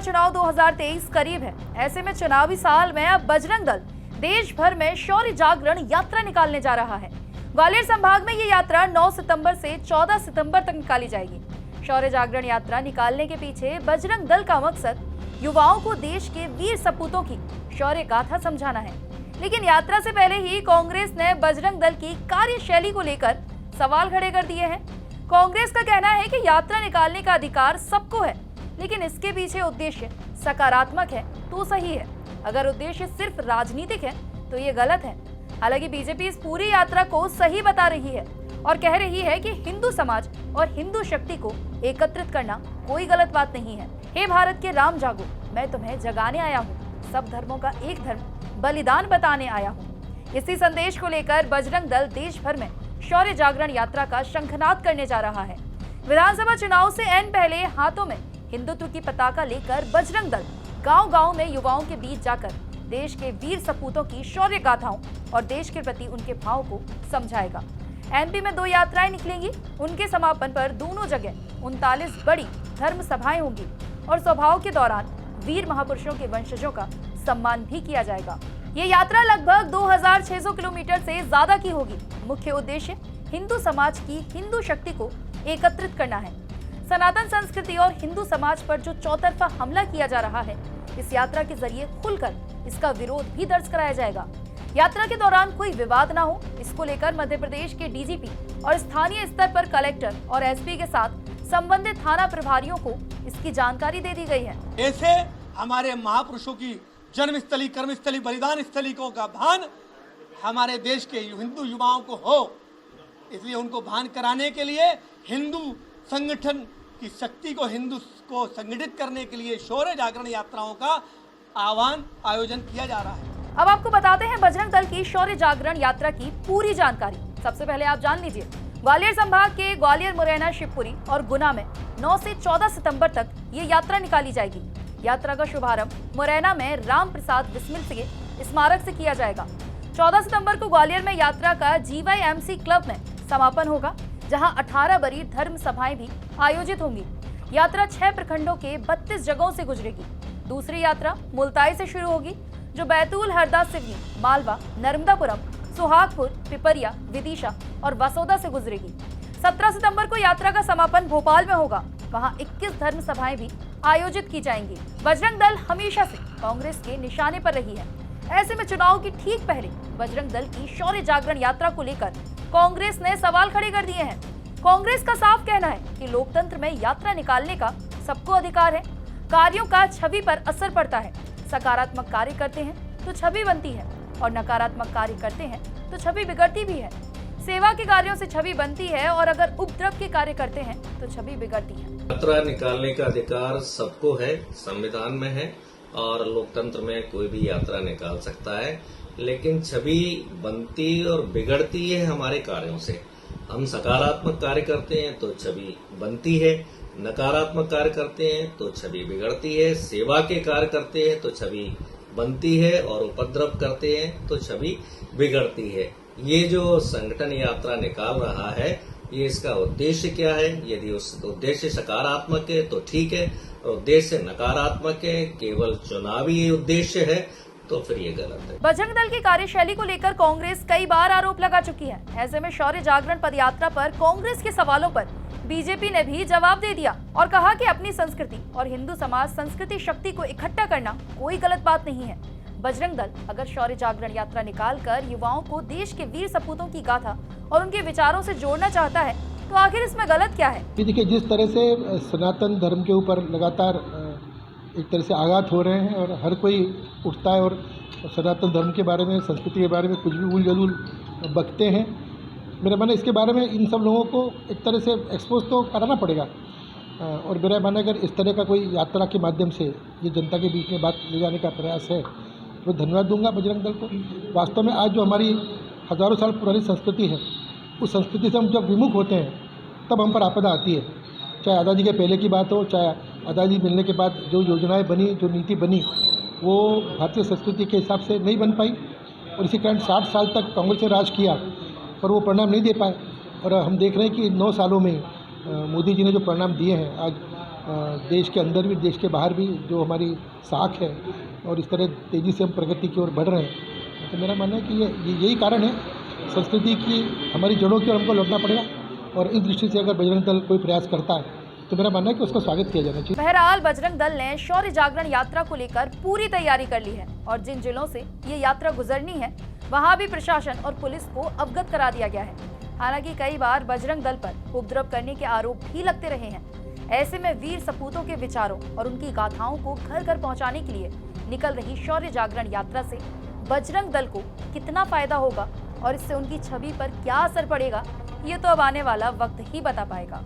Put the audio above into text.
चुनाव 2023 करीब है। ऐसे में चुनावी साल में अब बजरंग दल देश भर में शौर्य जागरण यात्रा निकालने जा रहा है। ग्वालियर संभाग में ये यात्रा 9 सितंबर से 14 सितंबर तक निकाली जाएगी। शौर्य जागरण यात्रा निकालने के पीछे बजरंग दल का मकसद युवाओं को देश के वीर सपूतों की शौर्य गाथा समझाना है। लेकिन यात्रा से पहले ही कांग्रेस ने बजरंग दल की कार्यशैली को लेकर सवाल खड़े कर दिए हैं। कांग्रेस का कहना है कि यात्रा निकालने का अधिकार सबको है, लेकिन इसके पीछे उद्देश्य सकारात्मक है तो सही है। अगर उद्देश्य सिर्फ राजनीतिक है तो ये गलत है। हालांकि बीजेपी इस पूरी यात्रा को सही बता रही है और कह रही है कि हिंदू समाज और हिंदू शक्ति को एकत्रित करना कोई गलत बात नहीं है। हे भारत के राम जागो, मैं तुम्हें जगाने आया हूँ, सब धर्मों का एक धर्म बलिदान बताने आया हूँ। इसी संदेश को लेकर बजरंग दल देश भर में शौर्य जागरण यात्रा का शंखनाद करने जा रहा है। विधानसभा चुनाव से ऐन पहले हाथों में हिंदुत्व की पताका लेकर बजरंग दल गांव-गांव में युवाओं के बीच जाकर देश के वीर सपूतों की शौर्य गाथाओं और देश के प्रति उनके भाव को समझाएगा। एमपी में 2 यात्राएं निकलेंगी। उनके समापन पर दोनों जगह 39 बड़ी धर्म सभाएं होंगी और सभाओं के दौरान वीर महापुरुषों के वंशजों का सम्मान भी किया जाएगा। ये यात्रा लगभग 2600 किलोमीटर से ज्यादा की होगी। मुख्य उद्देश्य हिंदू समाज की हिंदू शक्ति को एकत्रित करना है। सनातन संस्कृति और हिंदू समाज पर जो चौतरफा हमला किया जा रहा है, इस यात्रा के जरिए खुलकर इसका विरोध भी दर्ज कराया जाएगा। यात्रा के दौरान कोई विवाद ना हो, इसको लेकर मध्य प्रदेश के डीजीपी और स्थानीय स्तर पर कलेक्टर और एसपी के साथ संबंधित थाना प्रभारियों को इसकी जानकारी दे दी गई है। ऐसे हमारे महापुरुषों की जन्मस्थली, कर्मस्थली, बलिदान स्थली को का भान हमारे देश के हिंदू युवाओं को हो, इसलिए उनको भान कराने के लिए हिंदू संगठन की शक्ति को, हिंदू को संगठित करने के लिए शौर्य जागरण यात्राओं का आयोजन किया जा रहा है। अब आपको बताते हैं बजरंग दल की शौर्य जागरण यात्रा की पूरी जानकारी। सबसे पहले आप जान लीजिए, ग्वालियर संभाग के ग्वालियर, मुरैना, शिवपुरी और गुना में 9 से 14 सितंबर तक ये यात्रा निकाली जाएगी। यात्रा का शुभारंभ मुरैना में राम प्रसाद बिस्मिल के स्मारक से किया जाएगा। 14 सितंबर को ग्वालियर में यात्रा का GYMC क्लब में समापन होगा, जहां 18 बड़ी धर्म सभाएं भी आयोजित होंगी। यात्रा 6 प्रखंडों के 32 जगहों से गुजरेगी। दूसरी यात्रा मुल्ताई से शुरू होगी, जो बैतूल, हरदा, सिवनी, मालवा, नर्मदापुरम, सुहागपुर, पिपरिया, विदिशा और वसोदा से गुजरेगी। 17 सितंबर को यात्रा का समापन भोपाल में होगा। वहां 21 धर्म सभाएं भी आयोजित की जाएंगी। बजरंग दल हमेशा से कांग्रेस के निशाने पर रही है। ऐसे में चुनाव की ठीक पहले बजरंग दल की शौर्य जागरण यात्रा को लेकर कांग्रेस ने सवाल खड़े कर दिए हैं। कांग्रेस का साफ कहना है कि लोकतंत्र में यात्रा निकालने का सबको अधिकार है। कार्यों का छवि पर असर पड़ता है। सकारात्मक कार्य करते हैं तो छवि बनती है और नकारात्मक कार्य करते हैं तो छवि बिगड़ती भी है। सेवा के कार्यों से छवि बनती है और अगर उपद्रव के कार्य करते हैं तो छवि बिगड़ती है। यात्रा निकालने का अधिकार सबको है, संविधान में है और लोकतंत्र में कोई भी यात्रा निकाल सकता है, लेकिन छवि बनती और बिगड़ती है हमारे कार्यों से। हम सकारात्मक कार्य करते हैं तो छवि बनती है, नकारात्मक कार्य करते हैं तो छवि बिगड़ती है, सेवा के कार्य करते हैं तो छवि बनती है और उपद्रव करते हैं तो छवि बिगड़ती है। ये जो संगठन यात्रा निकाल रहा है, ये इसका उद्देश्य क्या है? यदि उस उद्देश्य सकारात्मक है तो ठीक है, और उद्देश्य नकारात्मक है, केवल चुनावी उद्देश्य है, तो फिर ये गलत है। बजरंग दल की कार्यशैली को लेकर कांग्रेस कई बार आरोप लगा चुकी है। ऐसे में शौर्य जागरण पदयात्रा पर कांग्रेस के सवालों पर बीजेपी ने भी जवाब दे दिया और कहा कि अपनी संस्कृति और हिंदू समाज संस्कृति शक्ति को इकट्ठा करना कोई गलत बात नहीं है। बजरंग दल अगर शौर्य जागरण यात्रा निकालकर युवाओं को देश के वीर सपूतों की गाथा और उनके विचारों से जोड़ना चाहता है, तो आखिर इसमें गलत क्या है? देखिए, जिस तरह से सनातन धर्म के ऊपर लगातार एक तरह से आघात हो रहे हैं और हर कोई उठता है और सनातन धर्म के बारे में, संस्कृति के बारे में कुछ भी उल जलूल बकते हैं। मेरा मानना इसके बारे में इन सब लोगों को एक तरह से एक्सपोज तो कराना पड़ेगा और मेरा मानना अगर इस तरह का कोई यात्रा के माध्यम से ये जनता के बीच में बात ले जाने का प्रयास है तो धन्यवाद दूंगा बजरंग दल को। वास्तव में आज जो हमारी हज़ारों साल पुरानी संस्कृति है, उस संस्कृति से हम जब विमुख होते हैं तब हम पर आपदा आती है। चाहे आज़ादी के पहले की बात हो, चाहे आज़ादी मिलने के बाद जो योजनाएं बनी, जो नीति बनी, वो भारतीय संस्कृति के हिसाब से नहीं बन पाई और इसी कारण 60 साल तक कांग्रेस ने राज किया पर वो परिणाम नहीं दे पाए। और हम देख रहे हैं कि 9 सालों में मोदी जी ने जो परिणाम दिए हैं, आज देश के अंदर भी देश के बाहर भी जो हमारी साख है और इस तरह तेज़ी से हम प्रगति की ओर बढ़ रहे हैं। तो मेरा मानना है कि यही कारण है संस्कृति की, हमारी जड़ों की ओर हमको लौटना पड़ेगा। और इस दृष्टि से अगर बजरंग दल कोई प्रयास करता है तो मेरा मानना है कि उसका स्वागत किया जाना चाहिए। बहरहाल बजरंग दल ने शौर्य जागरण यात्रा को लेकर पूरी तैयारी कर ली है और जिन जिलों से ये यात्रा गुजरनी है वहां भी प्रशासन और पुलिस को अवगत करा दिया गया है। हालांकि कई बार बजरंग दल पर उपद्रव करने के आरोप भी लगते रहे हैं। ऐसे में वीर सपूतों के विचारों और उनकी गाथाओं को घर घर पहुंचाने के लिए निकल रही शौर्य जागरण यात्रा से बजरंग दल को कितना फायदा होगा और इससे उनकी छवि पर क्या असर पड़ेगा, ये तो अब आने वाला वक्त ही बता पाएगा।